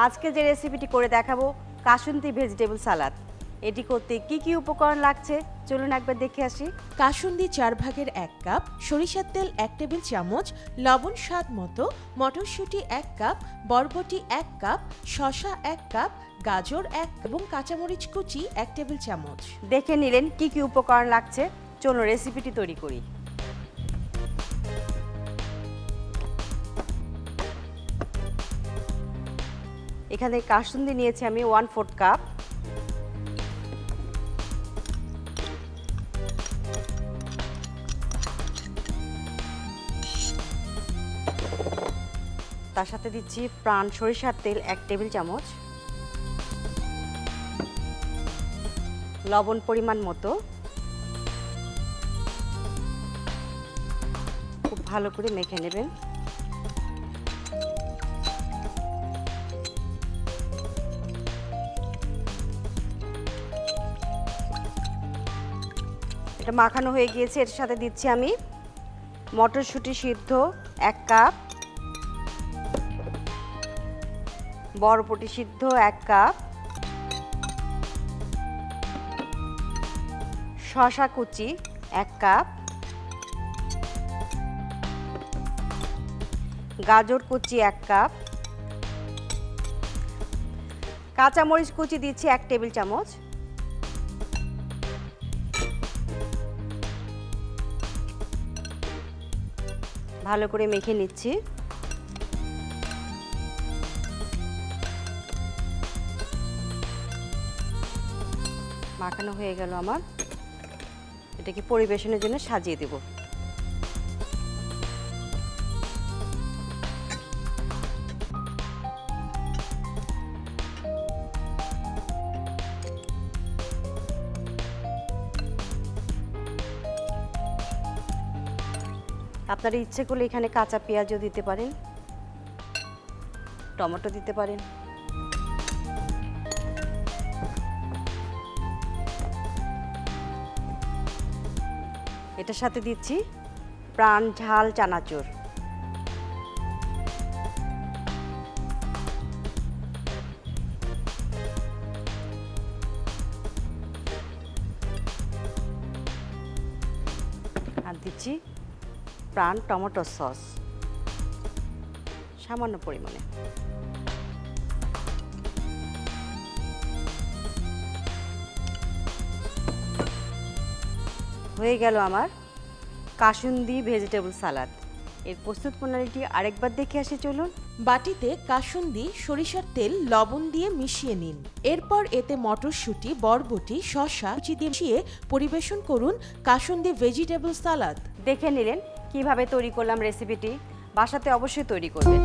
আজকে যে রেসিপিটি করে দেখাবো কাসুন্দি ভেজিটেবল সালাদ। এটি করতে কি কি উপকরণ লাগছে চলুন একবার দেখে আসি। কাসুন্দি 4 ভাগের 1 কাপ, সরিষার তেল 1 টেবিল চামচ, লবণ স্বাদ মতো, মটরশুঁটি 1 কাপ, বরবটি 1 কাপ, শসা 1 কাপ, গাজর 1 এবং কাঁচামরিচ কুচি 1 টেবিল চামচ। দেখে নিলেন কি কি উপকরণ লাগছে, চলুন রেসিপিটি তৈরি করি। এখানে কাসুন্দি নিয়েছি আমি 1/4 কাপ। তার সাথে দিচ্ছি প্রাণ সরিষার তেল 1 টেবিল চামচ, লবণ পরিমাণ মতো, খুব ভালো করে মেখে নেবেন। এটা মাখানো হয়ে গিয়েছে। এর সাথে দিচ্ছি আমি মটরশুঁটি সিদ্ধ 1 কাপ, বরবটি সিদ্ধ 1 কাপ, শসা কুচি 1 কাপ, গাজর কুচি 1 কাপ, কাঁচামরিচ কুচি দিচ্ছি 1 টেবিল চামচ, ভালো করে মেখে নিচ্ছি। মাখানো হয়ে গেল আমার। এটাকে পরিবেশনের জন্য সাজিয়ে দেব। আপনারা ইচ্ছে করলে এখানে কাঁচা পেঁয়াজও দিতে পারেন, টমেটো দিতে পারেন। এটার সাথে দিচ্ছি প্রাণ ঝাল চানাচুর, আর দিচ্ছি প্রাণ টমেটো সস সামান্য পরিমাণে। হয়ে গেল আমার কাসুন্দি ভেজিটেবল সালাদ। এর প্রস্তুত প্রণালীটি আরেকবার দেখে আসি চলুন। বাটিতে কাসুন্দি, সরিষার তেল, লবণ দিয়ে মিশিয়ে নিন। এরপর এতে মটরশুঁটি, বরবটি, শসা কুচি দিয়ে মিশিয়ে পরিবেশন করুন কাসুন্দি ভেজিটেবল সালাদ। দেখে নিলেন কিভাবে তৈরি করলাম রেসিপিটি। বাসাতে অবশ্যই তৈরি করবেন।